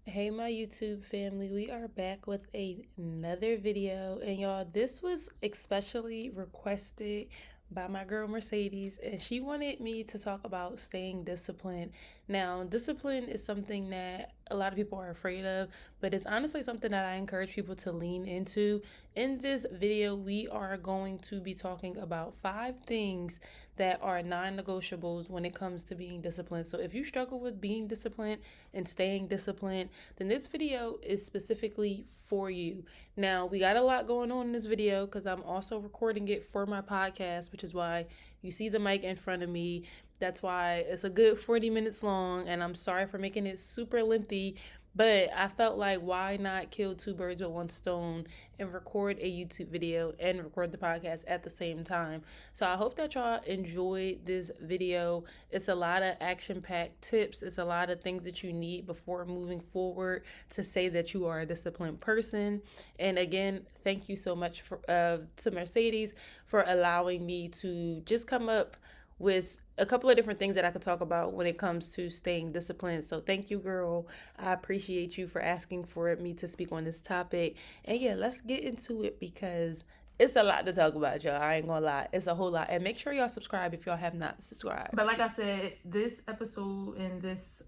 Hey, my YouTube family, we are back with another video. And y'all, this was especially requested by my girl Mercedes, and she wanted me to talk about staying disciplined. Now, discipline is something that a lot of people are afraid of, but it's honestly something that I encourage people to lean into. In this video, we are going to be talking about 5 things that are non-negotiables when it comes to being disciplined. So if you struggle with being disciplined and staying disciplined, then this video is specifically for you. Now, we got a lot going on in this video because I'm also recording it for my podcast, which is why you see the mic in front of me. That's why it's a good 40 minutes long, and I'm sorry for making it super lengthy, but I felt like why not kill two birds with one stone and record a YouTube video and record the podcast at the same time. So I hope that y'all enjoyed this video. It's a lot of action-packed tips. It's a lot of things that you need before moving forward to say that you are a disciplined person. And again, thank you so much to Mercedes for allowing me to just come up with a couple of different things that I could talk about when it comes to staying disciplined. So thank you, girl. I appreciate you for asking for me to speak on this topic. And yeah, let's get into it because it's a lot to talk about, y'all. I ain't gonna lie. It's a whole lot. And make sure y'all subscribe if y'all have not subscribed. But like I said, this episode and this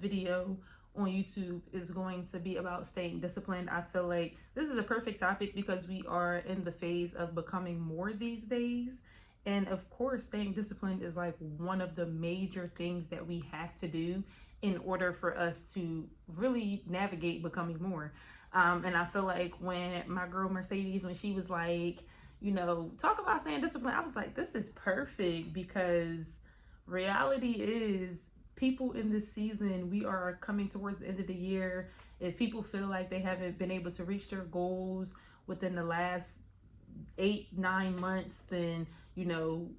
video on YouTube is going to be about staying disciplined. I feel like this is a perfect topic because we are in the phase of becoming more these days. And of course, staying disciplined is like one of the major things that we have to do in order for us to really navigate becoming more. And I feel like when my girl Mercedes, when she was like, talk about staying disciplined, I was like, this is perfect because reality is people in this season, we are coming towards the end of the year. If people feel like they haven't been able to reach their goals within the last 8-9 months, then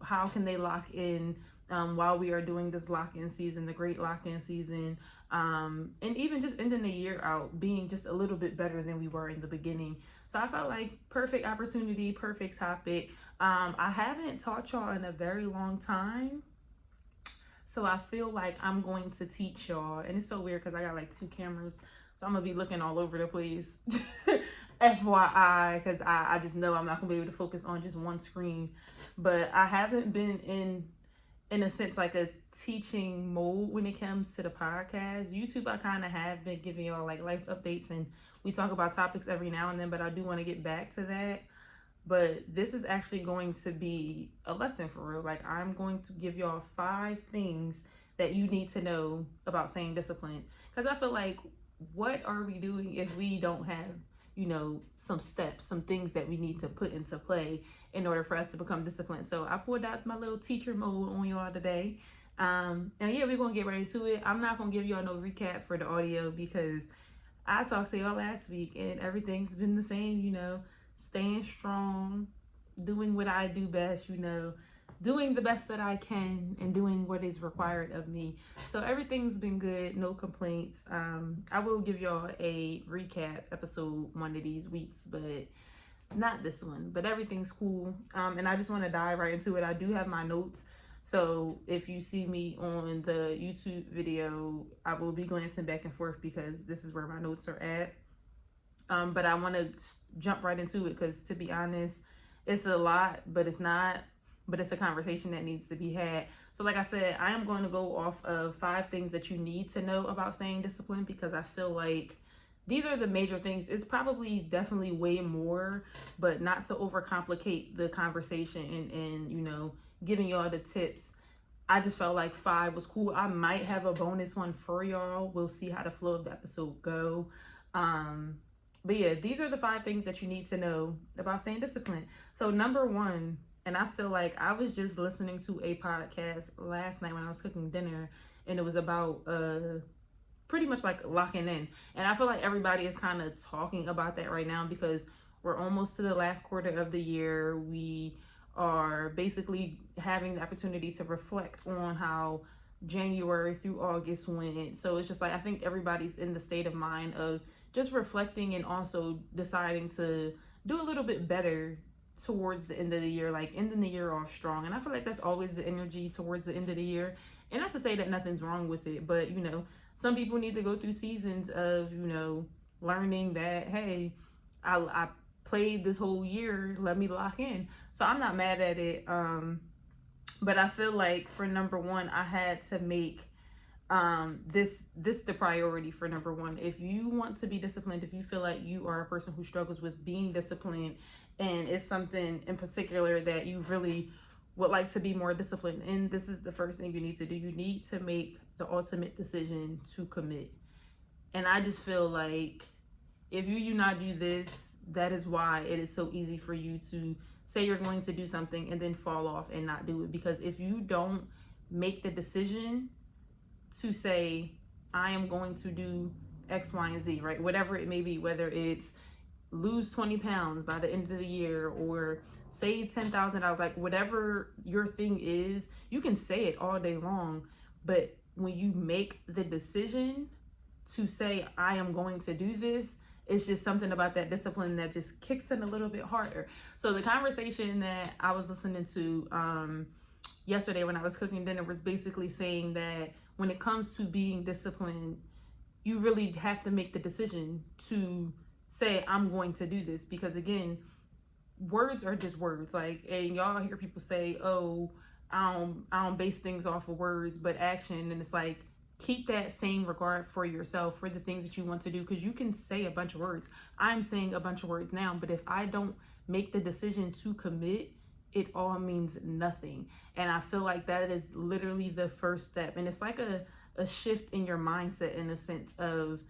how can they lock in while we are doing this lock-in season, the great lock-in season, and even just ending the year out being just a little bit better than we were in the beginning. So I felt like perfect opportunity, perfect topic. I haven't taught y'all in a very long time, so I feel like I'm going to teach y'all, and it's so weird because I got like 2 cameras, so I'm gonna be looking all over the place. FYI, because I just know I'm not gonna be able to focus on just one screen. But I haven't been in a sense like a teaching mode when it comes to the podcast. YouTube, I kind of have been giving y'all like life updates, and we talk about topics every now and then, but I do want to get back to that. But this is actually going to be a lesson for real. Like, I'm going to give y'all 5 things that you need to know about staying disciplined, because I feel like, what are we doing if we don't have some steps, some things that we need to put into play in order for us to become disciplined? So I pulled out my little teacher mode on y'all today. And yeah, we're gonna get right into it. I'm not gonna give y'all no recap for the audio because I talked to y'all last week and everything's been the same, staying strong, doing what I do best, doing the best that I can and doing what is required of me. So everything's been good, no complaints. I will give y'all a recap episode one of these weeks, but not this one. But everything's cool. And I just want to dive right into it. I do have my notes. So if you see me on the YouTube video, I will be glancing back and forth because this is where my notes are at. But I want to jump right into it because, to be honest, it's a lot, but it's not. But it's a conversation that needs to be had. So like I said, I am going to go off of 5 things that you need to know about staying disciplined, because I feel like these are the major things. It's probably definitely way more, but not to overcomplicate the conversation and giving y'all the tips. I just felt like 5 was cool. I might have a bonus one for y'all. We'll see how the flow of the episode go. But yeah, these are the 5 things that you need to know about staying disciplined. So number 1, and I feel like I was just listening to a podcast last night when I was cooking dinner, and it was about pretty much like locking in. And I feel like everybody is kind of talking about that right now because we're almost to the last quarter of the year. We are basically having the opportunity to reflect on how January through August went. So it's just like, I think everybody's in the state of mind of just reflecting and also deciding to do a little bit better towards the end of the year, like ending the year off strong. And I feel like that's always the energy towards the end of the year. And not to say that nothing's wrong with it, but Some people need to go through seasons of, learning that, hey, I played this whole year, let me lock in. So I'm not mad at it. But I feel like for number one, I had to make this the priority for number one. If you want to be disciplined, if you feel like you are a person who struggles with being disciplined, and it's something in particular that you really would like to be more disciplined, and this is the first thing you need to do. You need to make the ultimate decision to commit. And I just feel like if you do not do this, that is why it is so easy for you to say you're going to do something and then fall off and not do it. Because if you don't make the decision to say, I am going to do X, Y, and Z, right? Whatever it may be, whether it's lose 20 pounds by the end of the year or save $10,000, like whatever your thing is, you can say it all day long. But when you make the decision to say, I am going to do this, it's just something about that discipline that just kicks in a little bit harder. So the conversation that I was listening to yesterday when I was cooking dinner was basically saying that when it comes to being disciplined, you really have to make the decision to say, I'm going to do this. Because again, words are just words. Like, and y'all hear people say, oh, I don't base things off of words, but action. And it's like, keep that same regard for yourself, for the things that you want to do, because you can say a bunch of words. I'm saying a bunch of words now, but if I don't make the decision to commit, it all means nothing. And I feel like that is literally the first step. And it's like a shift in your mindset, in a sense of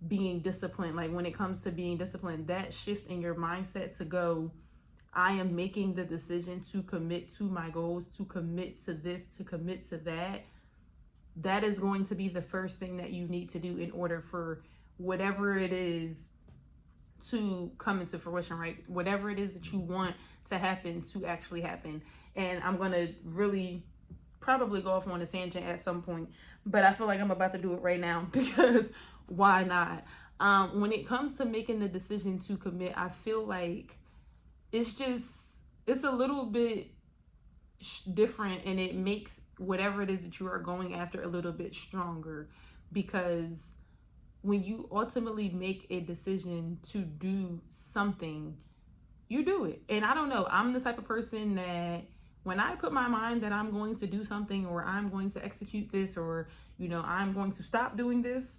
being disciplined. Like when it comes to being disciplined, that shift in your mindset to go, I am making the decision to commit to my goals, to commit to this, to commit to that. That is going to be the first thing that you need to do in order for whatever it is to come into fruition, right? Whatever it is that you want to happen to actually happen. And I'm going to really probably go off on a tangent at some point, but I feel like I'm about to do it right now because why not? When it comes to making the decision to commit, I feel like it's a little bit different, and it makes whatever it is that you are going after a little bit stronger. Because when you ultimately make a decision to do something, you do it. And I don't know, I'm the type of person that when I put my mind that I'm going to do something, or I'm going to execute this, or I'm going to stop doing this,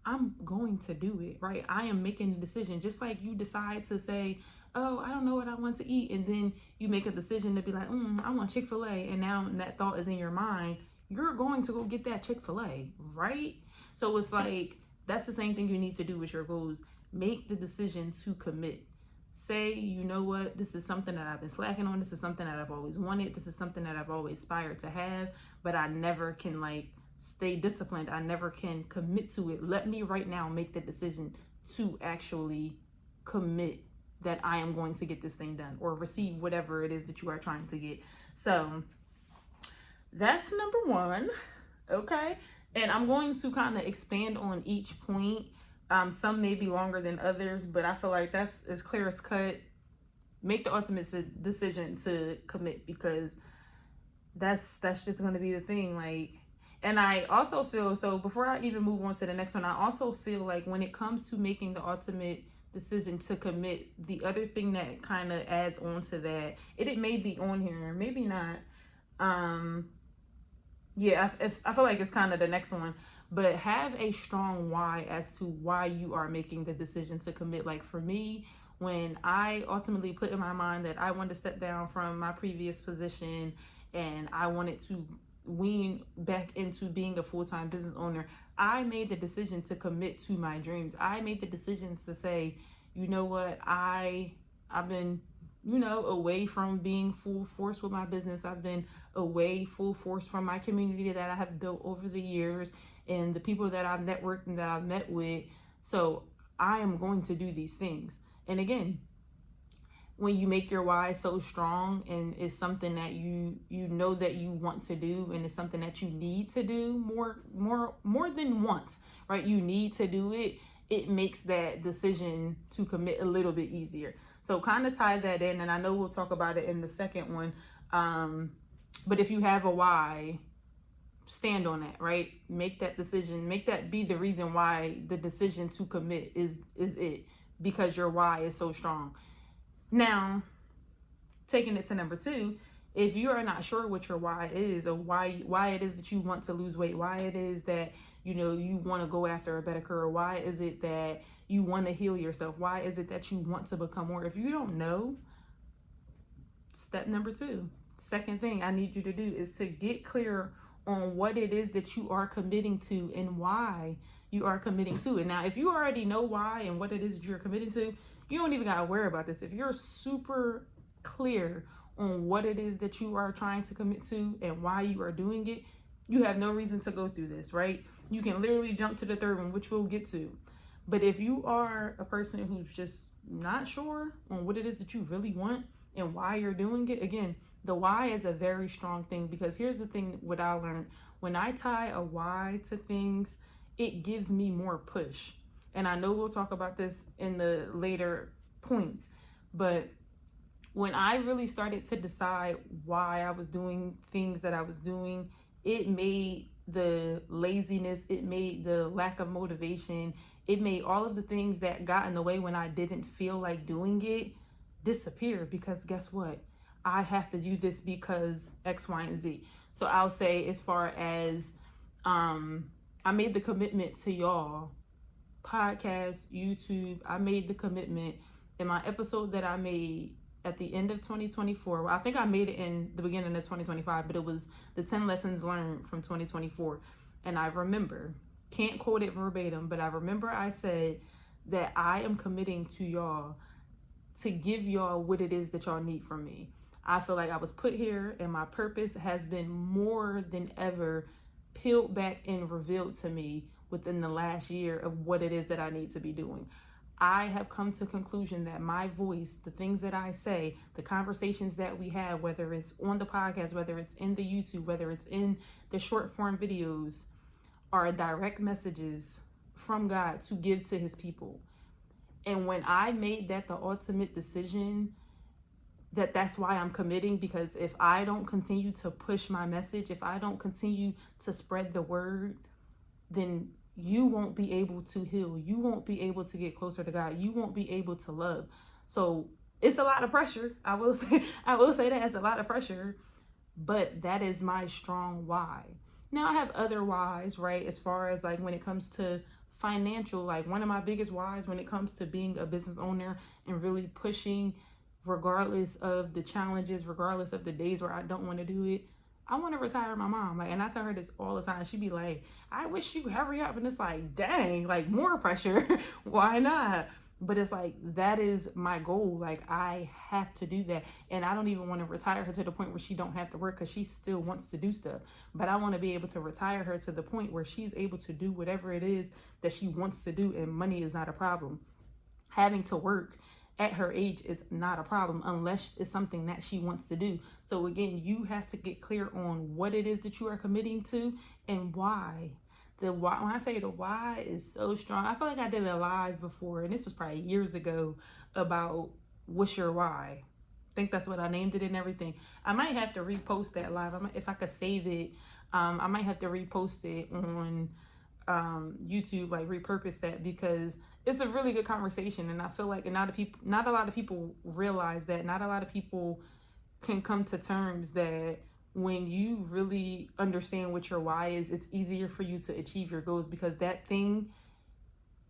I'm going to do it, right? I am making a decision. Just like you decide to say, oh, I don't know what I want to eat, and then you make a decision to be like, I want Chick-fil-A, and now that thought is in your mind, you're going to go get that Chick-fil-A, right? So it's like, that's the same thing you need to do with your goals. Make the decision to commit. Say, you know what, this is something that I've been slacking on, this is something that I've always wanted, this is something that I've always aspired to have, but I never can stay disciplined, I never can commit to it. Let me right now make the decision to actually commit that I am going to get this thing done, or receive whatever it is that you are trying to get. So that's number one, okay? And I'm going to kind of expand on each point. Some may be longer than others, but I feel like that's as clear as cut. Make the ultimate decision to commit, because that's just going to be the thing. And I also feel, so before I even move on to the next one, I also feel like when it comes to making the ultimate decision to commit, the other thing that kind of adds on to that, it may be on here, maybe not. I feel like it's kind of the next one, but have a strong why as to why you are making the decision to commit. Like for me, when I ultimately put in my mind that I wanted to step down from my previous position and I wanted to wean back into being a full-time business owner, I made the decision to commit to my dreams. I made the decisions to say, you know what, I've been, away from being full force with my business. I've been away full force from my community that I have built over the years and the people that I've networked and that I've met with. So I am going to do these things. And again, when you make your why so strong and it's something that you know that you want to do, and it's something that you need to do more than once, right? You need to do it. It makes that decision to commit a little bit easier. So kind of tie that in, and I know we'll talk about it in the second one. But if you have a why, stand on that, right? Make that decision, make that be the reason why the decision to commit is it, because your why is so strong. Now, taking it to number 2, if you are not sure what your why is, or why it is that you want to lose weight, why it is that you want to go after a better career, why is it that you want to heal yourself, why is it that you want to become more, if you don't know, step number 2, second thing I need you to do is to get clear on what it is that you are committing to and why you are committing to it. Now, if you already know why and what it is you're committing to, you don't even got to worry about this. If you're super clear on what it is that you are trying to commit to and why you are doing it, you have no reason to go through this, right? You can literally jump to the third one, which we'll get to. But if you are a person who's just not sure on what it is that you really want and why you're doing it, again, the why is a very strong thing, because here's the thing, what I learned, when I tie a why to things, it gives me more push. And I know we'll talk about this in the later points, but when I really started to decide why I was doing things that I was doing, it made the laziness, it made the lack of motivation, it made all of the things that got in the way when I didn't feel like doing it disappear. Because guess what? I have to do this because X, Y, and Z. So I'll say, as far as I made the commitment to y'all, podcast, YouTube, I made the commitment in my episode that I made at the end of 2024. Well, I think I made it in the beginning of 2025, but it was the 10 lessons learned from 2024. And I remember, can't quote it verbatim, but I remember I said that I am committing to y'all to give y'all what it is that y'all need from me. I feel like I was put here, and my purpose has been more than ever peeled back and revealed to me within the last year of what it is that I need to be doing. I have come to the conclusion that my voice, the things that I say, the conversations that we have, whether it's on the podcast, whether it's in the YouTube, whether it's in the short form videos, are direct messages from God to give to his people. And when I made that the ultimate decision, that's why I'm committing, because if I don't continue to push my message, if I don't continue to spread the word, then you won't be able to heal. You won't be able to get closer to God. You won't be able to love. So it's a lot of pressure. I will say that it's a lot of pressure, but that is my strong why. Now I have other whys, right? As far as like when it comes to financial, like one of my biggest whys when it comes to being a business owner and really pushing, regardless of the challenges, regardless of the days where I don't want to do it, I want to retire my mom. Like, and I tell her this all the time. She be like, I wish you hurry up. And it's like, dang, like more pressure. Why not? But it's like, that is my goal. Like, I have to do that. And I don't even want to retire her to the point where she don't have to work, because she still wants to do stuff. But I want to be able to retire her to the point where she's able to do whatever it is that she wants to do. And money is not a problem. Having to work at her age is not a problem unless it's something that she wants to do. So again, you have to get clear on what it is that you are committing to and why. The why, when I say the why is so strong, I feel like I did a live before, and this was probably years ago, about what's your why. I think that's what I named it and everything. I might have to repost that live. If I could save it, I might have to repost it on YouTube, like repurpose that, because it's a really good conversation. And I feel like not a lot of people realize that. Not a lot of people can come to terms that when you really understand what your why is, it's easier for you to achieve your goals, because that thing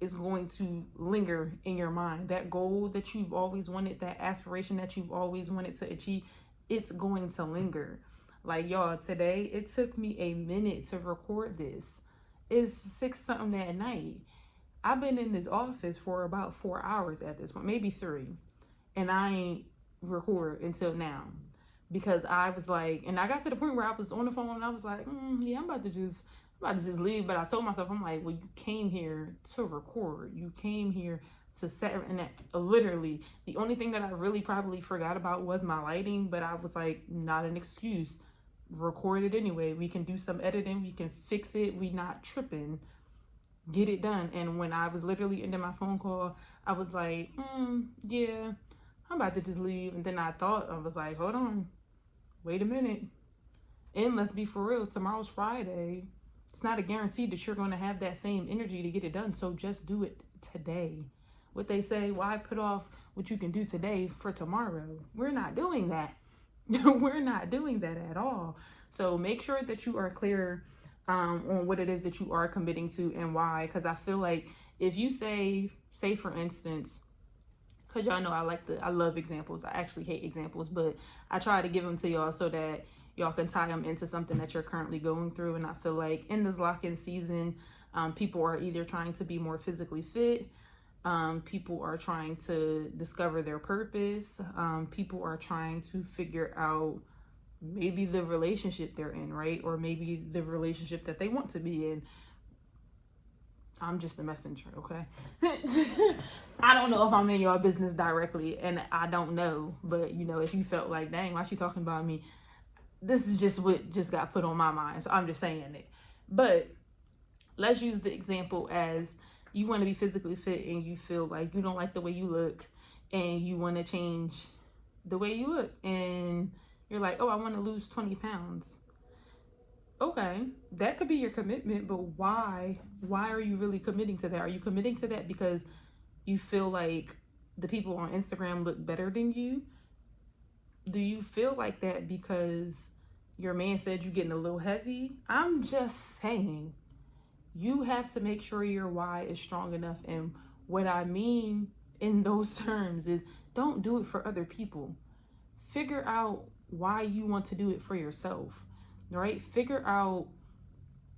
is going to linger in your mind. That goal that you've always wanted, that aspiration that you've always wanted to achieve, it's going to linger. Like, y'all, today it took me a minute to record this. It's 6 something at night. I've been in this office for about 4 hours at this point, maybe 3, and I ain't record until now, because I was like, and I got to the point where I was on the phone and I was like, yeah, I'm about to just leave. But I told myself, I'm like, well, you came here to record. You came here to set, and that, literally the only thing that I really probably forgot about was my lighting, but I was like, not an excuse. Record it anyway. We can do some editing. We can fix it. We not tripping. Get it done. And when I was literally ending my phone call, I was like, yeah, I'm about to just leave. And then I was like, hold on, wait a minute. And let's be for real, tomorrow's Friday. It's not a guarantee that you're going to have that same energy to get it done. So just do it today. What they say, why put off what you can do today for tomorrow? We're not doing that. We're not doing that at all. So make sure that you are clear on what it is that you are committing to and why. Because I feel like if you say for instance, because y'all know I love examples. I actually hate examples, but I try to give them to y'all so that y'all can tie them into something that you're currently going through. And I feel like in this lock-in season, people are either trying to be more physically fit. People are trying to discover their purpose. People are trying to figure out maybe the relationship they're in, right? Or maybe the relationship that they want to be in. I'm just a messenger, okay? I don't know if I'm in your business directly, and I don't know, but if you felt like, dang, why is she talking about me? This is just what just got put on my mind, so I'm just saying it. But let's use the example as you want to be physically fit and you feel like you don't like the way you look and you want to change the way you look, and you're like, oh, I want to lose 20 pounds. Okay, that could be your commitment, but why are you really committing to that? Are you committing to that because you feel like the people on Instagram look better than you? Do you feel like that because your man said you're getting a little heavy? I'm just saying, you have to make sure your why is strong enough. And what I mean in those terms is, don't do it for other people. Figure out why you want to do it for yourself. Right? Figure out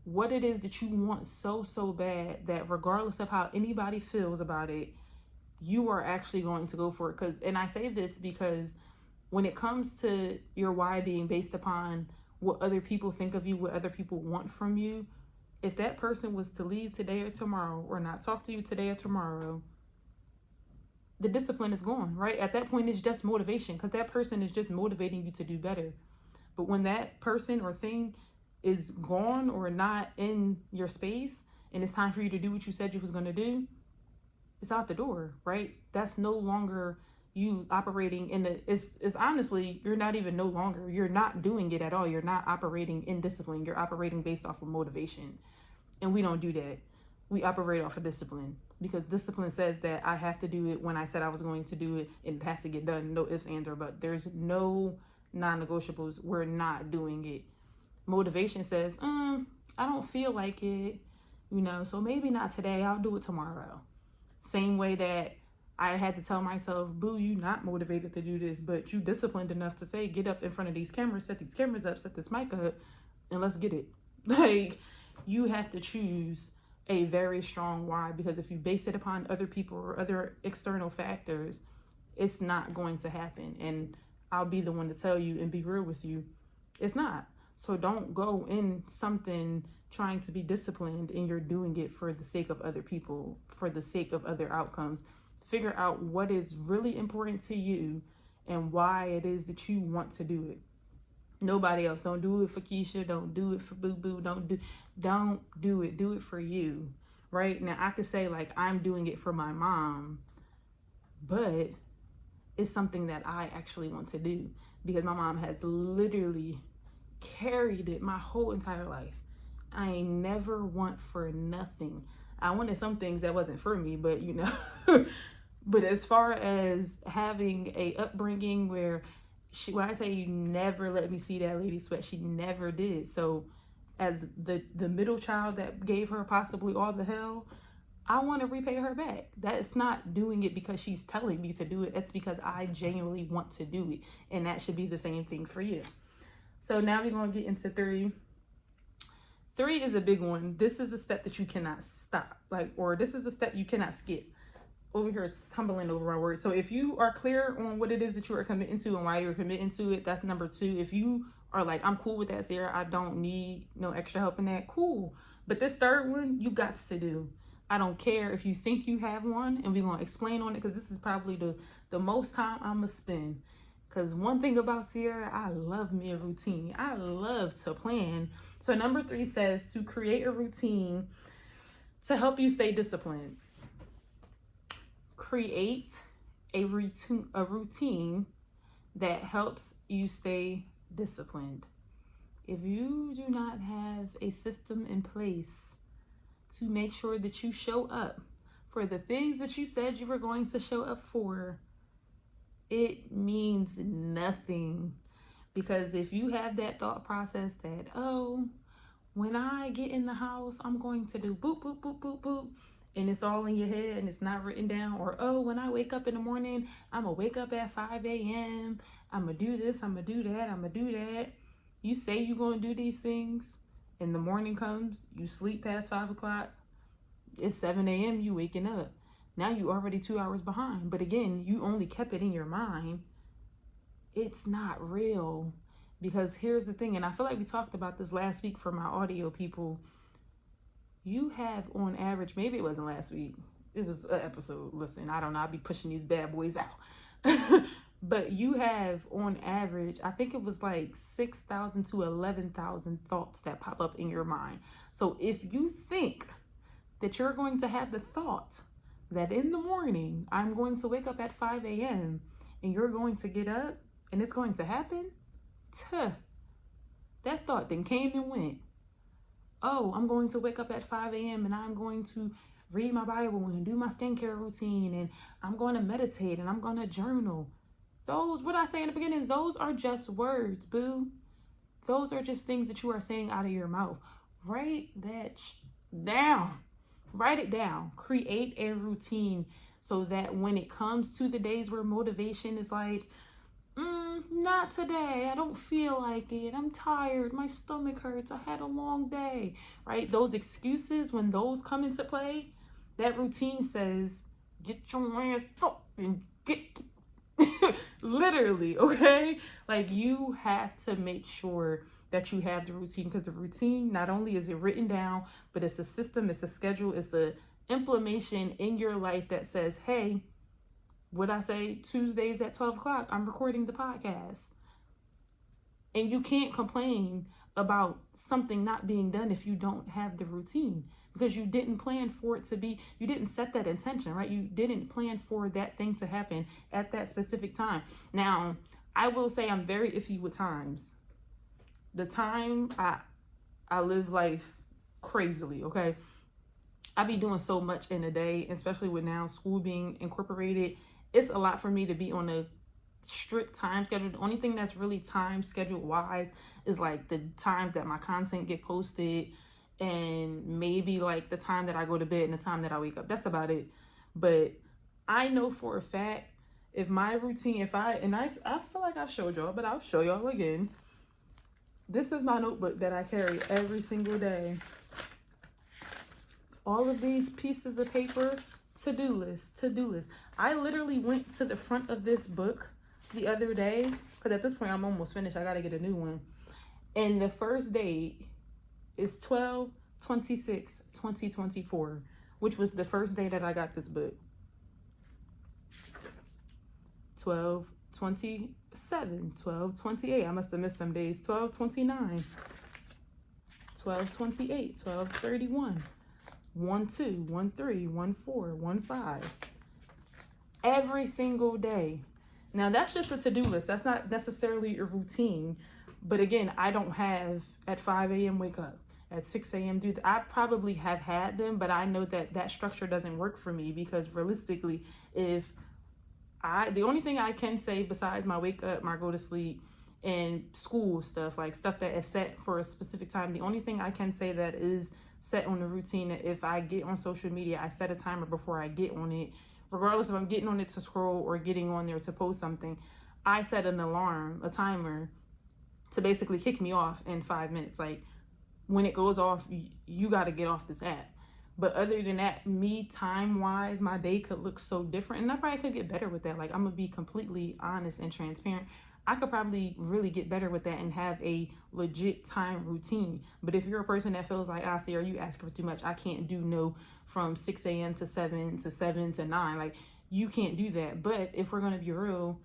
what it is that you want so bad that regardless of how anybody feels about it, you are actually going to go for it. And I say this because when it comes to your why being based upon what other people think of you, what other people want from you, if that person was to leave today or tomorrow or not talk to you today or tomorrow, the discipline is gone, right? At that point, it's just motivation because that person is just motivating you to do better. But when that person or thing is gone or not in your space and it's time for you to do what you said you was going to do, it's out the door, right? That's no longer you operating in it's honestly, you're not even you're not doing it at all. You're not operating in discipline. You're operating based off of motivation. And we don't do that. We operate off of discipline because discipline says that I have to do it when I said I was going to do it and it has to get done. No ifs, ands, or buts. There's no non-negotiables. We're not doing it. Motivation says, I don't feel like it, so maybe not today. I'll do it tomorrow. Same way that I had to tell myself, boo, you not motivated to do this, but you disciplined enough to say, get up in front of these cameras, set these cameras up, set this mic up, and let's get it. Like, you have to choose a very strong why, because if you base it upon other people or other external factors, it's not going to happen. And I'll be the one to tell you and be real with you, it's not. So don't go in something trying to be disciplined and you're doing it for the sake of other people, for the sake of other outcomes. Figure out what is really important to you and why it is that you want to do it. Nobody else. Don't do it for Keisha. Don't do it for Boo Boo. Don't do it. Do it for you. Right? Now I could say like I'm doing it for my mom, but it's something that I actually want to do because my mom has literally carried it my whole entire life. I ain't never want for nothing. I wanted some things that wasn't for me, but but as far as having a upbringing where when I tell you never let me see that lady sweat, she never did. So as the middle child that gave her possibly all the hell, I want to repay her back. That's not doing it because she's telling me to do it. It's because I genuinely want to do it. And that should be the same thing for you. So now we're going to get into 3. 3 is a big one. This is a step that you cannot stop, or this is a step you cannot skip. Over here, it's tumbling over my words. So if you are clear on what it is that you are committing to and why you're committing to it, that's number 2. If you are like, I'm cool with that, Siera, I don't need no extra help in that, cool. But this 3rd one, you got to do. I don't care if you think you have one, and we're going to explain on it because this is probably the most time I'm going to spend. Because one thing about Siera, I love me a routine. I love to plan. So number 3 says to create a routine to help you stay disciplined. Create a routine that helps you stay disciplined. if you do not have a system in place to make sure that you show up for the things that you said you were going to show up for, it means nothing. Because if you have that thought process that, oh, when I get in the house, I'm going to do boop, boop, boop, boop, boop, and it's all in your head and it's not written down, or, oh, when I wake up in the morning, I'm going to wake up at 5 a.m., I'm going to do this, I'm going to do that, I'm going to do that. You say you're going to do these things, and the morning comes, you sleep past 5 o'clock, it's 7 a.m., you waking up. Now you already 2 hours behind. But again, you only kept it in your mind. It's not real. Because here's the thing, and I feel like we talked about this last week for my audio people. You have on average, maybe it wasn't last week, it was an episode. Listen, I don't know, I'll be pushing these bad boys out. But you have on average, I think it was like 6,000 to 11,000 thoughts that pop up in your mind. So if you think that you're going to have the thought that in the morning, I'm going to wake up at 5 a.m. and you're going to get up and it's going to happen, that thought then came and went. Oh, I'm going to wake up at 5 a.m. and I'm going to read my Bible and do my skincare routine and I'm going to meditate and I'm going to journal. Those, what I say in the beginning, those are just words, boo. Those are just things that you are saying out of your mouth. Write that down. Write it down. Create a routine so that when it comes to the days where motivation is like, not today, I don't feel like it, I'm tired, my stomach hurts, I had a long day, right? Those excuses, when those come into play, that routine says, get your ass up and get literally, okay? Like, you have to make sure that you have the routine, because the routine, not only is it written down, but it's a system, it's a schedule, it's the implementation in your life that says, hey, what I say, Tuesdays at 12 o'clock, I'm recording the podcast. And you can't complain about something not being done if you don't have the routine, because you didn't plan for it to be, you didn't set that intention, right? You didn't plan for that thing to happen at that specific time. Now, I will say I'm very iffy with times. The time I live life crazily, okay? I be doing so much in a day, especially with now school being incorporated. It's a lot for me to be on a strict time schedule. The only thing that's really time schedule wise is like the times that my content get posted and maybe like the time that I go to bed and the time that I wake up. That's about it. But I know for a fact, if my routine, I feel like I've showed y'all, but I'll show y'all again. This is my notebook that I carry every single day. All of these pieces of paper, to-do list. I literally went to the front of this book the other day, because at this point I'm almost finished. I got to get a new one. And the first date is 12/26/2024, which was the first day that I got this book. 12/27, 12/28. I must have missed some days. 12/29, 12/28, 12/31. 1/2, 1/3, 1/4, 1/5. Every single day. Now that's just a to-do list. That's not necessarily a routine. But again, I don't have at 5 a.m. wake up, at 6 a.m. do that. I probably have had them, but I know that that structure doesn't work for me, because realistically, the only thing I can say besides my wake up, my go to sleep, and school stuff, like stuff that is set for a specific time, the only thing I can say that is set on the routine, if I get on social media, I set a timer before I get on it. Regardless if I'm getting on it to scroll or getting on there to post something, I set an alarm, a timer, to basically kick me off in 5 minutes. Like, when it goes off, you got to get off this app. But other than that, me time-wise, my day could look so different. And I probably could get better with that. Like, I'm going to be completely honest and transparent. I could probably really get better with that and have a legit time routine. But if you're a person that feels like, Siera, you asking for too much, I can't do no from 6 a.m. to 7 to 7 to 9. Like, you can't do that. But if we're going to be real,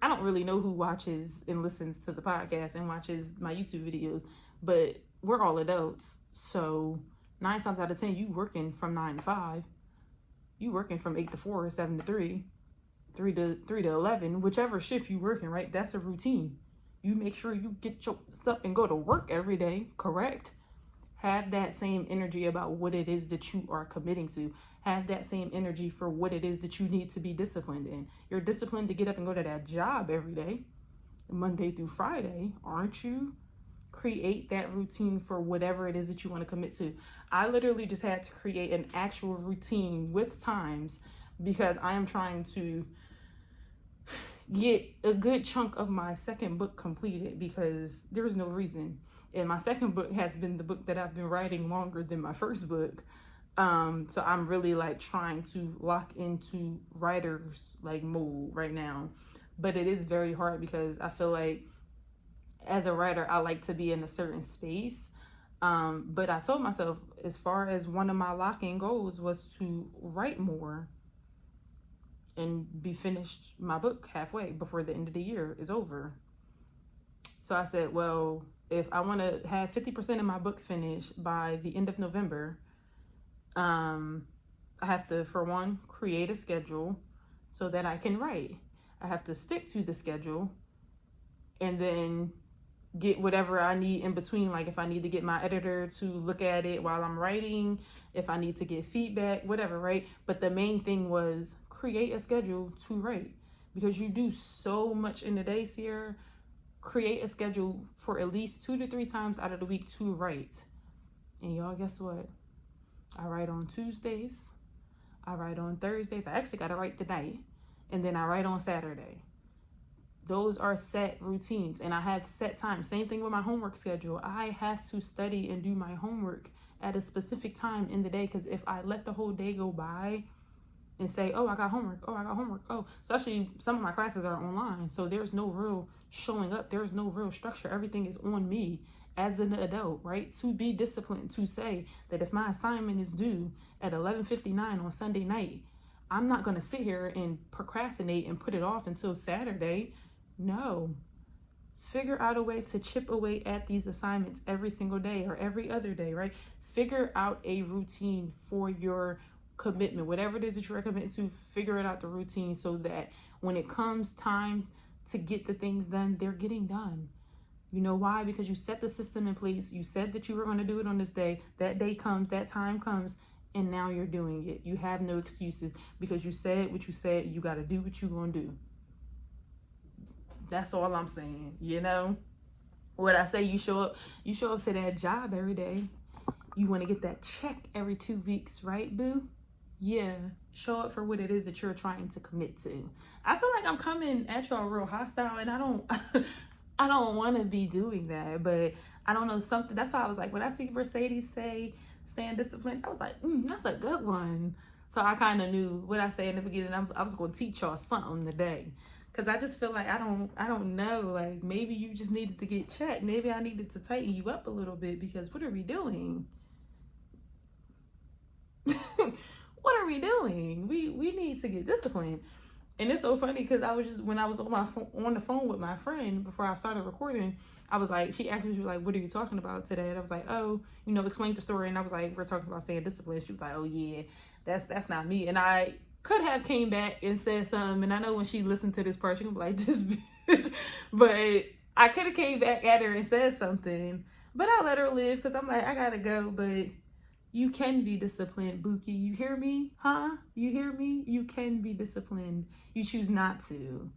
I don't really know who watches and listens to the podcast and watches my YouTube videos. But we're all adults. So 9 times out of 10, you working from 9 to 5. You working from 8 to 4, 7 to 3. 3 to 11, whichever shift you working, right? That's a routine. You make sure you get your stuff and go to work every day, correct? Have that same energy about what it is that you are committing to. Have that same energy for what it is that you need to be disciplined in. You're disciplined to get up and go to that job every day, Monday through Friday, aren't you? Create that routine for whatever it is that you want to commit to. I literally just had to create an actual routine with times because I am trying to get a good chunk of my second book completed because there's no reason. And my second book has been the book that I've been writing longer than my first book. So I'm really like trying to lock into writer's like mode right now. But it is very hard because I feel like as a writer, I like to be in a certain space. But I told myself, as far as one of my lock-in goals was to write more and be finished my book halfway before the end of the year is over. So I said, well, if I want to have 50% of my book finished by the end of November, I have to, for one, create a schedule so that I can write. I have to stick to the schedule and then get whatever I need in between. Like if I need to get my editor to look at it while I'm writing, if I need to get feedback, whatever, right? But the main thing was create a schedule to write because you do so much in the day, Siera. Create a schedule for at least 2 to 3 times out of the week to write. And y'all, guess what? I write on Tuesdays. I write on Thursdays. I actually got to write tonight. And then I write on Saturday. Those are set routines and I have set time. Same thing with my homework schedule. I have to study and do my homework at a specific time in the day because if I let the whole day go by and say, oh, I got homework. Oh, I got homework. Oh, especially some of my classes are online. So there's no real showing up. There's no real structure. Everything is on me as an adult, right? To be disciplined, to say that if my assignment is due at 11:59 on Sunday night, I'm not going to sit here and procrastinate and put it off until Saturday. No. Figure out a way to chip away at these assignments every single day or every other day, right? Figure out a routine for your commitment. Whatever it is that you're committing to, figure it out the routine so that when it comes time to get the things done, they're getting done. You know why? Because you set the system in place. You said that you were going to do it on this day. That day comes, that time comes, and now you're doing it. You have no excuses because you said what you said. You got to do what you're going to do. That's all I'm saying, you know? What I say, you show up to that job every day. You want to get that check every 2 weeks, right, boo? Yeah, show up for what it is that you're trying to commit to. I feel like I'm coming at y'all real hostile and I don't I don't want to be doing that, but I don't know, something. That's why I was like, when I see Mercedes say staying disciplined, I was like, that's a good one. So I kind of knew what I say in the beginning. I was going to teach y'all something today. Because I just feel like I don't know, like maybe you just needed to get checked. Maybe I needed to tighten you up a little bit because what are we doing? What are we doing? We need to get disciplined. And it's so funny because I was just, when I was on the phone with my friend before I started recording, I was like, she asked me, she was like, what are you talking about today? And I was like, oh, explain the story. And I was like, we're talking about staying disciplined. She was like, oh yeah, that's not me. And I could have came back and said something. And I know when she listened to this part, she gonna be like, this bitch. But I could have came back at her and said something. But I let her live because I'm like, I gotta go. But you can be disciplined, Buki. You hear me? Huh? You hear me? You can be disciplined. You choose not to.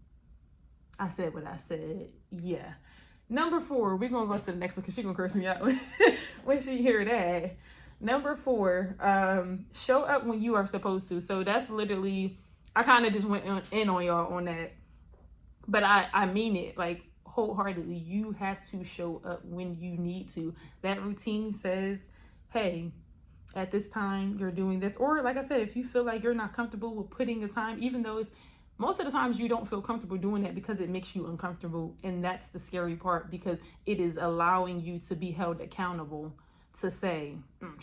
I said what I said. Yeah. Number 4, we're going to go to the next one because she's going to curse me out when she hear that. Number 4, show up when you are supposed to. So that's literally, I kind of just went in on y'all on that. But I mean it, like, wholeheartedly. You have to show up when you need to. That routine says, hey, at this time you're doing this. Or like I said, if you feel like you're not comfortable with putting the time, even though if most of the times you don't feel comfortable doing that because it makes you uncomfortable. And that's the scary part because it is allowing you to be held accountable to say,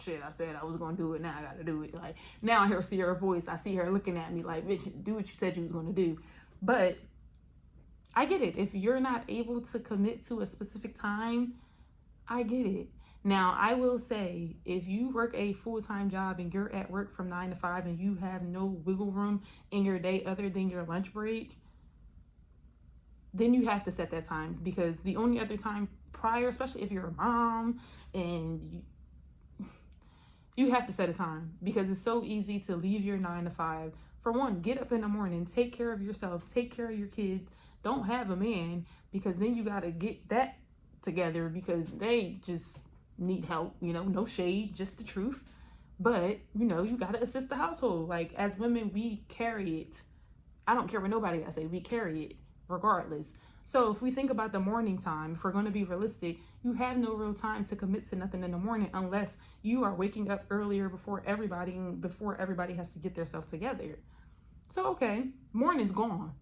shit, I said I was going to do it. Now I got to do it. Like now I hear Siera's voice. I see her looking at me like, bitch, do what you said you was going to do. But I get it. If you're not able to commit to a specific time, I get it. Now, I will say, if you work a full-time job and you're at work from 9 to 5 and you have no wiggle room in your day other than your lunch break, then you have to set that time, because the only other time prior, especially if you're a mom and you have to set a time, because it's so easy to leave your 9 to 5. For one, get up in the morning, take care of yourself, take care of your kids. Don't have a man, because then you got to get that together, because they just need help, no shade, just the truth. But, you got to assist the household. Like, as women, we carry it. I don't care what nobody got to say. We carry it regardless. So if we think about the morning time, if we're going to be realistic, you have no real time to commit to nothing in the morning unless you are waking up earlier before everybody has to get themselves together. So, okay, morning's gone.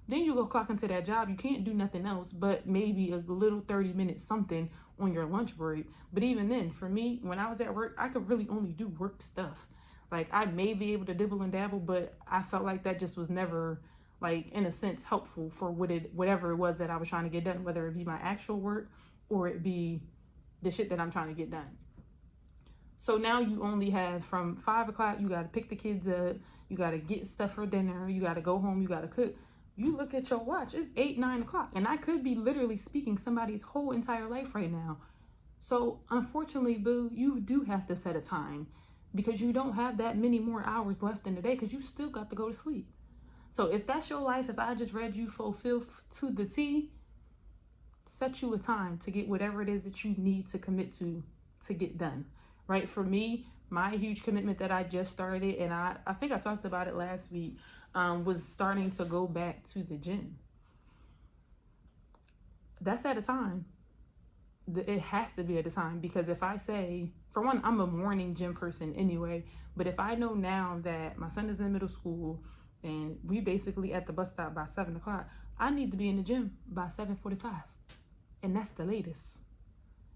Then you go clock into that job. You can't do nothing else but maybe a little 30 minutes something on your lunch break. But even then, for me, when I was at work, I could really only do work stuff. Like, I may be able to dibble and dabble, but I felt like that just was never, like, in a sense, helpful for whatever it was that I was trying to get done, whether it be my actual work or it be the shit that I'm trying to get done. So now you only have from 5 o'clock, you got to pick the kids up, you got to get stuff for dinner, you got to go home, you got to cook. You look at your watch, it's 8, 9 o'clock, and I could be literally speaking somebody's whole entire life right now. So unfortunately, boo, you do have to set a time, because you don't have that many more hours left in the day, because you still got to go to sleep. So if that's your life, if I just read you fulfill to the T, set you a time to get whatever it is that you need to commit to get done, right? For me, my huge commitment that I just started, and I think I talked about it last week, was starting to go back to the gym. That's at a time. It has to be at a time, because if I say, for one, I'm a morning gym person anyway, but if I know now that my son is in middle school and we basically at the bus stop by 7 o'clock, I need to be in the gym by 7:45, and that's the latest.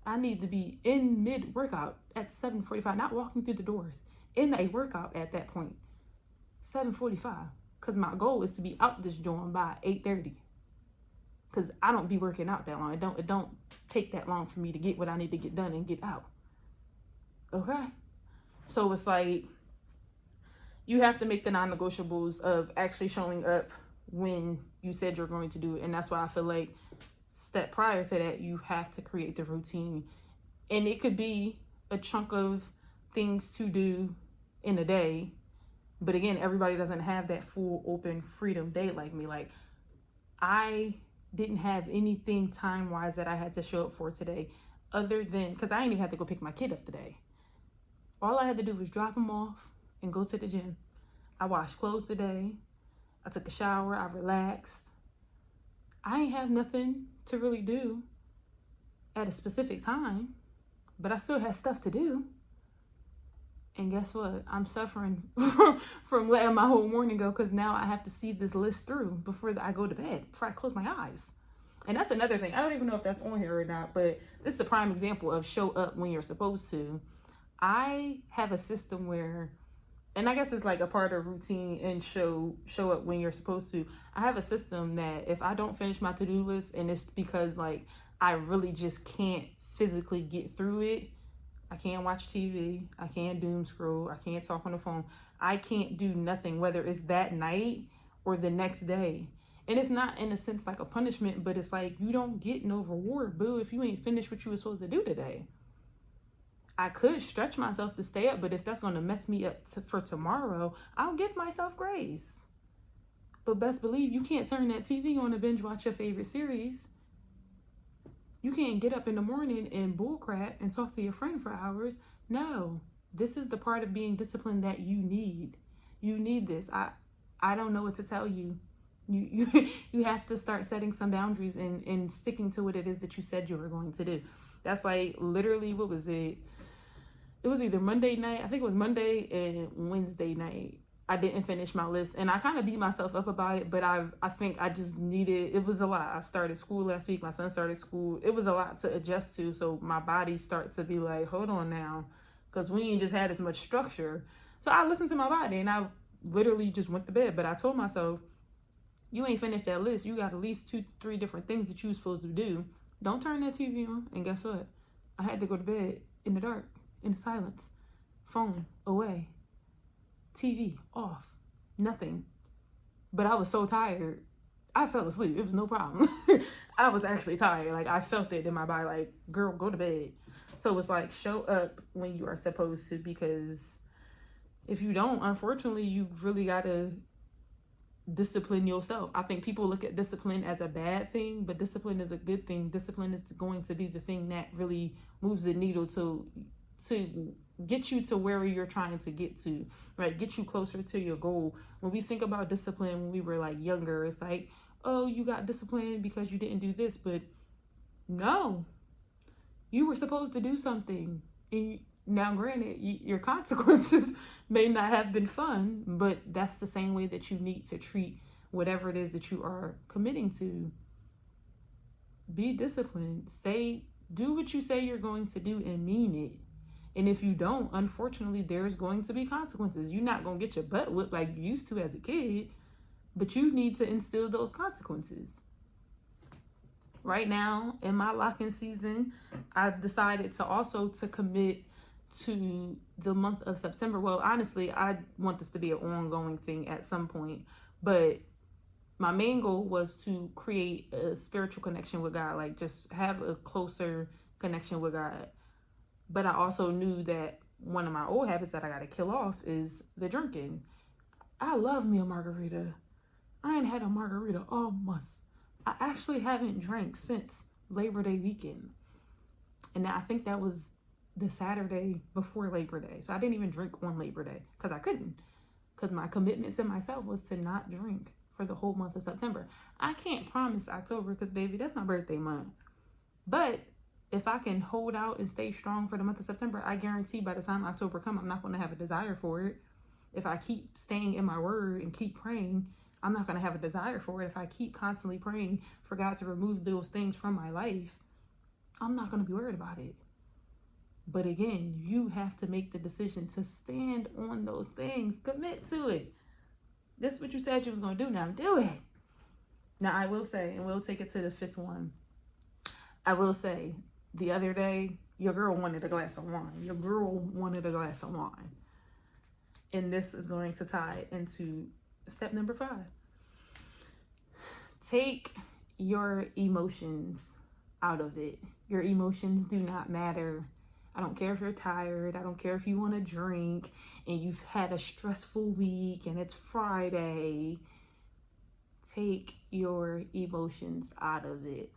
I need to be in mid-workout at 7:45, not walking through the doors, in a workout at that point, 7:45, because my goal is to be out this joint by 8:30. Because I don't be working out that long. It don't take that long for me to get what I need to get done and get out. Okay? So it's like, you have to make the non-negotiables of actually showing up when you said you're going to do it. And that's why I feel like step prior to that, you have to create the routine. And it could be a chunk of things to do in a day. But again, everybody doesn't have that full open freedom day like me. Like, I didn't have anything time-wise that I had to show up for today, other than, because I didn't even have to go pick my kid up today. All I had to do was drop him off and go to the gym. I washed clothes today. I took a shower. I relaxed. I ain't have nothing to really do at a specific time, but I still had stuff to do. And guess what? I'm suffering from letting my whole morning go, because now I have to see this list through before I go to bed, before I close my eyes. And that's another thing. I don't even know if that's on here or not, but this is a prime example of show up when you're supposed to. I have a system where, and I guess it's like a part of routine and show up when you're supposed to. I have a system that if I don't finish my to-do list, and it's because like I really just can't physically get through it, I can't watch TV, I can't doom scroll, I can't talk on the phone, I can't do nothing, whether it's that night or the next day. And it's not in a sense like a punishment, but it's like, you don't get no reward, boo, if you ain't finished what you were supposed to do today. I could stretch myself to stay up, but if that's going to mess me up for tomorrow, I'll give myself grace. But best believe you can't turn that TV on and binge watch your favorite series. You can't get up in the morning and bullcrap and talk to your friend for hours. No, this is the part of being disciplined that you need. You need this. I don't know what to tell you. You have to start setting some boundaries and sticking to what it is that you said you were going to do. That's like literally, what was it? It was either Monday night, I think it was Monday and Wednesday night. I didn't finish my list, and I kind of beat myself up about it, but I think I just needed, it was a lot. I started school last week. My son started school. It was a lot to adjust to, so my body started to be like, hold on now, because we ain't just had as much structure. So I listened to my body, and I literally just went to bed, but I told myself, you ain't finished that list. You got at least 2-3 different things that you're supposed to do. Don't turn that TV on. And guess what? I had to go to bed in the dark, in the silence. Phone away. TV off. Nothing. But I was so tired. I fell asleep. It was no problem. I was actually tired. Like, I felt it in my body, like, girl, go to bed. So it's like, show up when you are supposed to, because if you don't, unfortunately, you really got to discipline yourself. I think people look at discipline as a bad thing, but discipline is a good thing. Discipline is going to be the thing that really moves the needle to get you to where you're trying to get to, right? Get you closer to your goal. When we think about discipline when we were like younger, it's like, oh, you got disciplined because you didn't do this, but no, you were supposed to do something. And now, granted, your consequences may not have been fun, but that's the same way that you need to treat whatever it is that you are committing to. Be disciplined. Do what you say you're going to do and mean it. And if you don't, unfortunately, there's going to be consequences. You're not going to get your butt whipped like you used to as a kid, but you need to instill those consequences. Right now, in my lock-in season, I decided to commit to the month of September. Well, honestly, I want this to be an ongoing thing at some point, but my main goal was to create a spiritual connection with God, like just have a closer connection with God. But I also knew that one of my old habits that I got to kill off is the drinking. I love me a margarita. I ain't had a margarita all month. I actually haven't drank since Labor Day weekend. And I think that was the Saturday before Labor Day. So I didn't even drink on Labor Day because I couldn't. Because my commitment to myself was to not drink for the whole month of September. I can't promise October because, baby, that's my birthday month. But if I can hold out and stay strong for the month of September, I guarantee by the time October comes, I'm not going to have a desire for it. If I keep staying in my word and keep praying, I'm not going to have a desire for it. If I keep constantly praying for God to remove those things from my life, I'm not going to be worried about it. But again, you have to make the decision to stand on those things. Commit to it. This is what you said you was going to do. Now do it. Now I will say, and we'll take it to the fifth one. I will say, the other day, your girl wanted a glass of wine. And this is going to tie into step number 5. Take your emotions out of it. Your emotions do not matter. I don't care if you're tired. I don't care if you want to drink and you've had a stressful week and it's Friday. Take your emotions out of it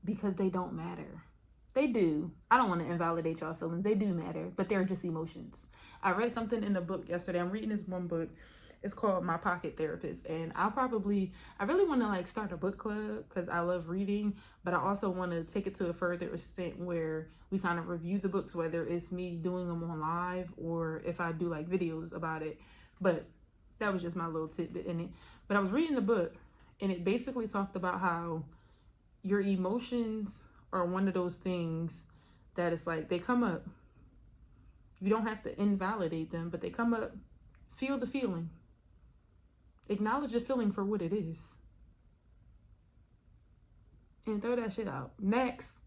because they don't matter. They do. I don't want to invalidate y'all feelings. They do matter, but they're just emotions. I read something in a book yesterday. I'm reading this one book. It's called My Pocket Therapist. And I really want to start a book club because I love reading, but I also want to take it to a further extent where we kind of review the books, whether it's me doing them on live or if I do videos about it. But that was just my little tidbit in it. But I was reading the book and it basically talked about how your emotions are one of those things that it's they come up. You don't have to invalidate them, but they come up. Feel the feeling. Acknowledge the feeling for what it is. And throw that shit out. Next,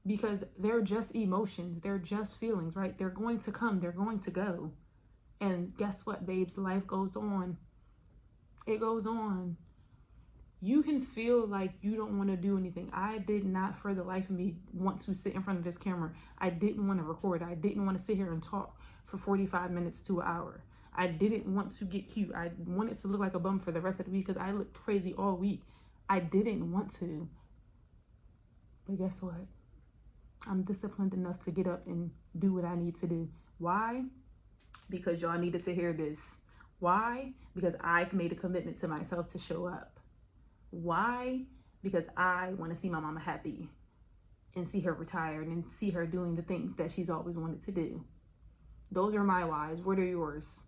because they're just emotions. They're just feelings, right? They're going to come. They're going to go. And guess what, babes? Life goes on. It goes on. You can feel like you don't want to do anything. I did not, for the life of me, want to sit in front of this camera. I didn't want to record. I didn't want to sit here and talk for 45 minutes to an hour. I didn't want to get cute. I wanted to look like a bum for the rest of the week because I looked crazy all week. I didn't want to. But guess what? I'm disciplined enough to get up and do what I need to do. Why? Because y'all needed to hear this. Why? Because I made a commitment to myself to show up. Why? Because I want to see my mama happy and see her retired and see her doing the things that she's always wanted to do. Those are my whys. What are yours?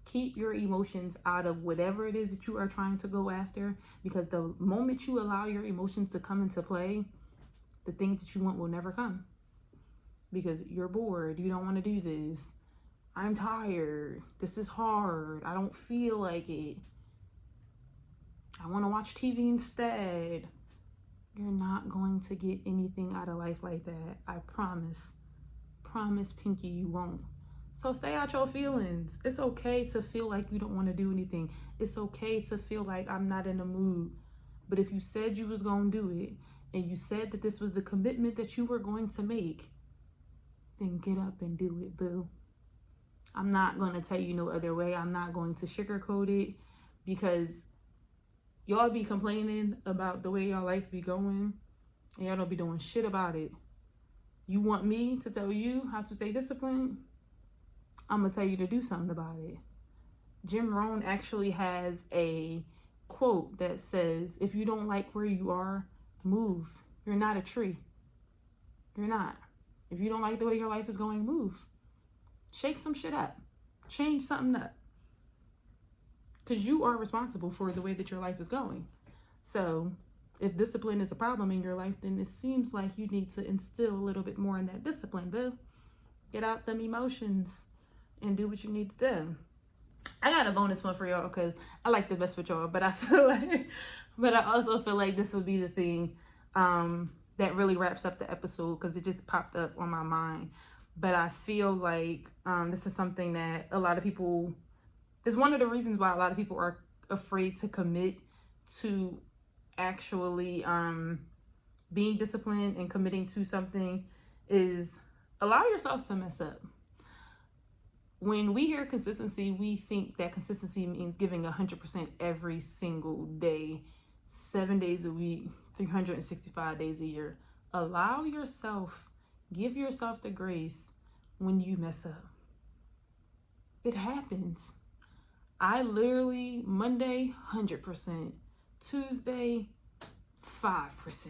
Keep your emotions out of whatever it is that you are trying to go after, because the moment you allow your emotions to come into play, the things that you want will never come. Because you're bored. You don't want to do this. I'm tired. This is hard. I don't feel like it. I want to watch TV instead. You're not going to get anything out of life like that. I promise. Promise, Pinky, you won't. So stay out your feelings. It's okay to feel like you don't want to do anything. It's okay to feel like I'm not in the mood. But if you said you was going to do it, and you said that this was the commitment that you were going to make, then get up and do it, boo. I'm not going to tell you no other way. I'm not going to sugarcoat it, because y'all be complaining about the way y'all life be going, and y'all don't be doing shit about it. You want me to tell you how to stay disciplined? I'm going to tell you to do something about it. Jim Rohn actually has a quote that says, if you don't like where you are, move. You're not a tree. You're not. If you don't like the way your life is going, move. Shake some shit up. Change something up. Because you are responsible for the way that your life is going. So if discipline is a problem in your life, then it seems like you need to instill a little bit more in that discipline, boo. Get out them emotions and do what you need to do. I got a bonus one for y'all because I like the best with y'all, but I also feel like this would be the thing that really wraps up the episode, because it just popped up on my mind. But I feel like this is something that a lot of people, is one of the reasons why a lot of people are afraid to commit to actually being disciplined and committing to something, is allow yourself to mess up. When we hear consistency, we think that consistency means giving 100% every single day, 7 days a week, 365 days a year. Allow yourself, give yourself the grace when you mess up. It happens. I literally, Monday, 100%, Tuesday, 5%.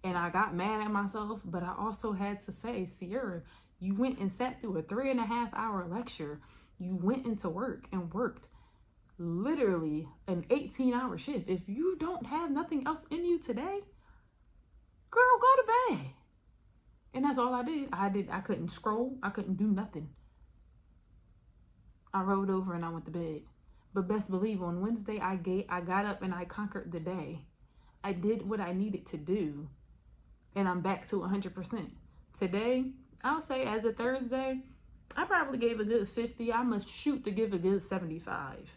And I got mad at myself, but I also had to say, Siera, you went and sat through a 3.5 hour lecture. You went into work and worked literally an 18-hour shift. If you don't have nothing else in you today, girl, go to bed. And that's all I did. I couldn't scroll. I couldn't do nothing. I rolled over and I went to bed. But best believe on Wednesday, I got up and I conquered the day. I did what I needed to do. And I'm back to 100%. Today, I'll say as a Thursday, I probably gave a good 50. I must shoot to give a good 75.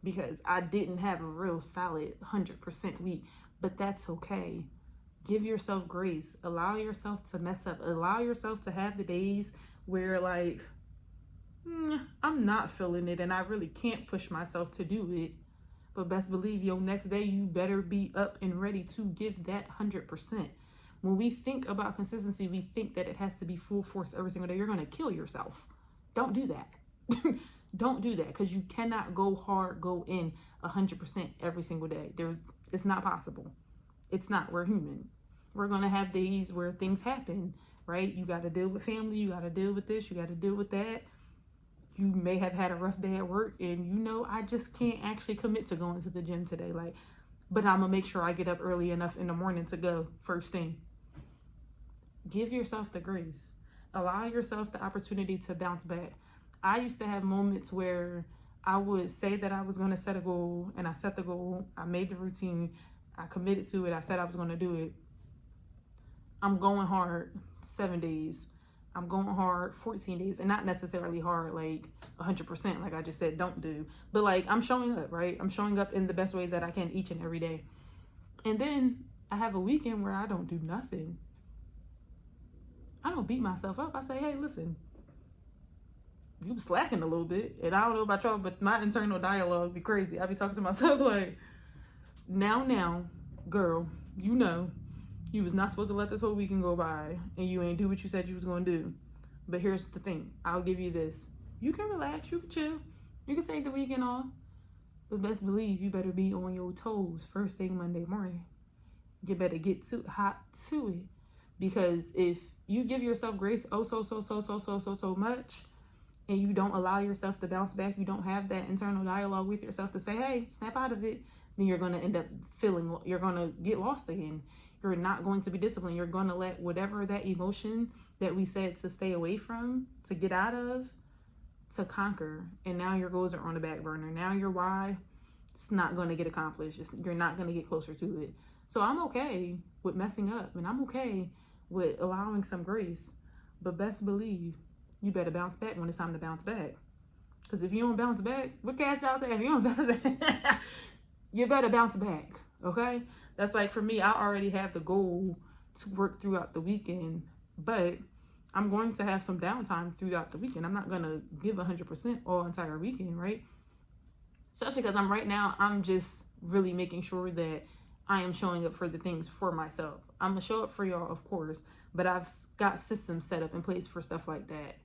Because I didn't have a real solid 100% week. But that's okay. Give yourself grace. Allow yourself to mess up. Allow yourself to have the days where like, I'm not feeling it and I really can't push myself to do it. But best believe your next day, you better be up and ready to give that 100%. When we think about consistency, we think that it has to be full force every single day. You're going to kill yourself. Don't do that. Don't do that, because you cannot go hard, go in 100% every single day. It's not possible. It's not. We're human. We're going to have days where things happen, right? You got to deal with family. You got to deal with this. You got to deal with that. You may have had a rough day at work and I just can't actually commit to going to the gym today. But I'm going to make sure I get up early enough in the morning to go first thing. Give yourself the grace. Allow yourself the opportunity to bounce back. I used to have moments where I would say that I was going to set a goal, and I set the goal. I made the routine. I committed to it. I said I was going to do it. I'm going hard 7 days. I'm going hard 14 days, and not necessarily hard like 100%, like I just said, don't do. But like, I'm showing up, right? I'm showing up in the best ways that I can each and every day. And then I have a weekend where I don't do nothing. I don't beat myself up. I say, hey, listen, you slacking a little bit. And I don't know about y'all, but my internal dialogue be crazy. I be talking to myself like, now, girl, you was not supposed to let this whole weekend go by and you ain't do what you said you was going to do. But here's the thing. I'll give you this. You can relax. You can chill. You can take the weekend off. But best believe you better be on your toes first thing Monday morning. You better get hot to it. Because if you give yourself grace so much, and you don't allow yourself to bounce back, you don't have that internal dialogue with yourself to say, hey, snap out of it, then you're going to end up you're going to get lost again. You're not going to be disciplined. You're going to let whatever that emotion that we said to stay away from, to get out of, to conquer. And now your goals are on the back burner. Now your why, it's not going to get accomplished. You're not going to get closer to it. So I'm okay with messing up, and I'm okay with allowing some grace. But best believe you better bounce back when it's time to bounce back. Because if you don't bounce back, what Cash Doll say? If you don't bounce back, you better bounce back, okay? That's like, for me, I already have the goal to work throughout the weekend, but I'm going to have some downtime throughout the weekend. I'm not going to give 100% all entire weekend, right? Especially because I'm just really making sure that I am showing up for the things for myself. I'm going to show up for y'all, of course, but I've got systems set up in place for stuff like that.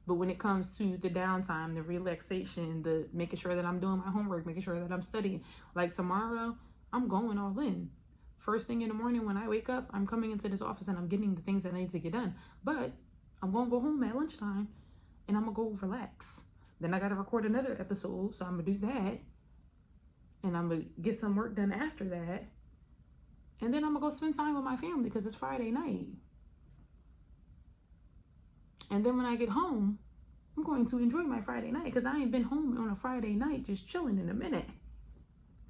But when it comes to the downtime, the relaxation, the making sure that I'm doing my homework, making sure that I'm studying, like tomorrow, I'm going all in. First thing in the morning when I wake up, I'm coming into this office and I'm getting the things that I need to get done. But I'm going to go home at lunchtime and I'm going to go relax. Then I got to record another episode, so I'm going to do that. And I'm going to get some work done after that. And then I'm going to go spend time with my family because it's Friday night. And then when I get home, I'm going to enjoy my Friday night because I ain't been home on a Friday night just chilling in a minute.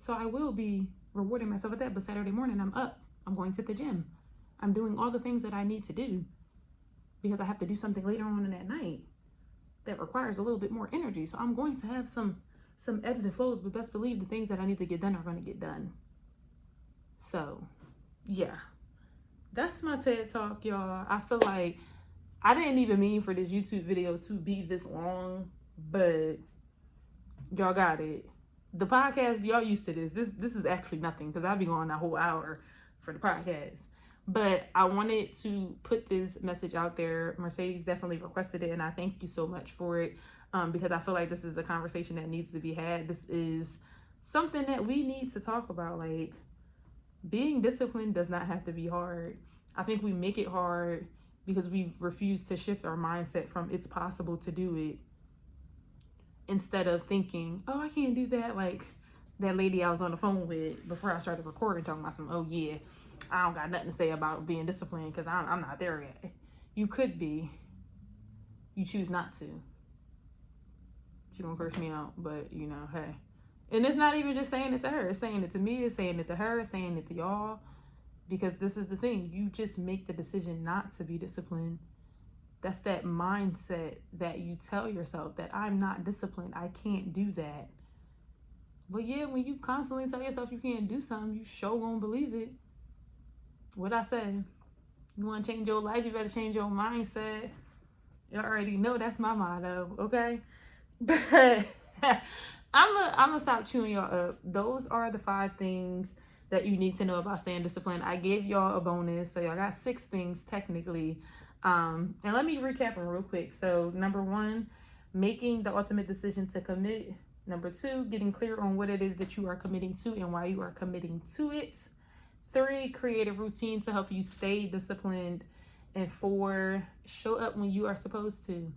So I will be rewarding myself with that. But Saturday morning, I'm up. I'm going to the gym. I'm doing all the things that I need to do because I have to do something later on in that night that requires a little bit more energy. So I'm going to have some ebbs and flows, but best believe the things that I need to get done are going to get done. So, yeah. That's my TED Talk, y'all. I feel like I didn't even mean for this YouTube video to be this long, but y'all got it. The podcast, y'all used to this. This is actually nothing because I'll be going a whole hour for the podcast. But I wanted to put this message out there. Mercedes definitely requested it, and I thank you so much for it because I feel like this is a conversation that needs to be had. This is something that we need to talk about. Like, being disciplined does not have to be hard. I think we make it hard because we refuse to shift our mindset from it's possible to do it instead of thinking, oh, I can't do that. Like that lady I was on the phone with before I started recording talking about oh yeah, I don't got nothing to say about being disciplined because I'm not there yet. You could be. You choose not to. She's gonna curse me out, but you know, hey. And it's not even just saying it to her. It's saying it to me. It's saying it to her. It's saying it to y'all. Because this is the thing. You just make the decision not to be disciplined. That's that mindset that you tell yourself that I'm not disciplined. I can't do that. But yeah, when you constantly tell yourself you can't do something, you sure won't believe it. What I say? You want to change your life, you better change your mindset. You already know that's my motto, okay? But I'm gonna stop chewing y'all up. Those are the 5 things that you need to know about staying disciplined. I gave y'all a bonus, so y'all got 6 things technically. And let me recap them real quick. So number 1, making the ultimate decision to commit. Number 2, getting clear on what it is that you are committing to and why you are committing to it. 3, create a routine to help you stay disciplined. And 4, show up when you are supposed to.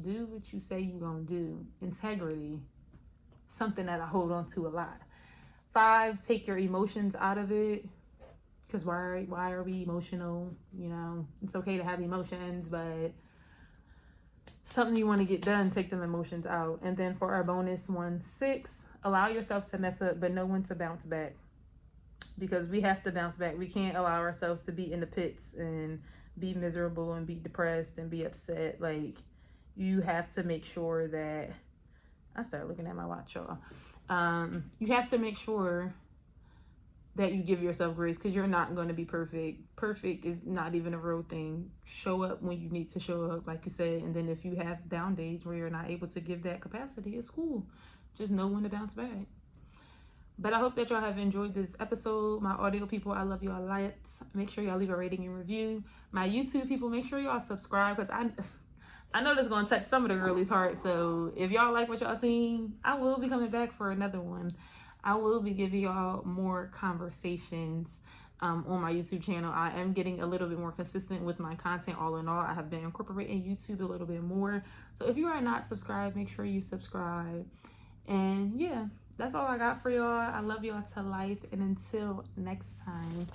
Do what you say you're gonna do. Integrity, something that I hold on to a lot. 5, take your emotions out of it. Because why are we emotional? You know, it's okay to have emotions, but something you want to get done, take them emotions out. And then for our bonus one, 6, allow yourself to mess up, but know when to bounce back. Because we have to bounce back. We can't allow ourselves to be in the pits and be miserable and be depressed and be upset. Like, you have to make sure that, I started looking at my watch, y'all. You have to make sure that you give yourself grace because you're not going to be perfect. Perfect is not even a real thing. Show up when you need to show up, like you said. And then if you have down days where you're not able to give that capacity, it's cool. Just know when to bounce back. But I hope that y'all have enjoyed this episode. My audio people, I love y'all lots. Make sure y'all leave a rating and review. My YouTube people, make sure y'all subscribe because I know this is going to touch some of the girlies' heart. So if y'all like what y'all seen, I will be coming back for another one. I will be giving y'all more conversations on my YouTube channel. I am getting a little bit more consistent with my content all in all. I have been incorporating YouTube a little bit more. So if you are not subscribed, make sure you subscribe. And yeah, that's all I got for y'all. I love y'all to life. And until next time.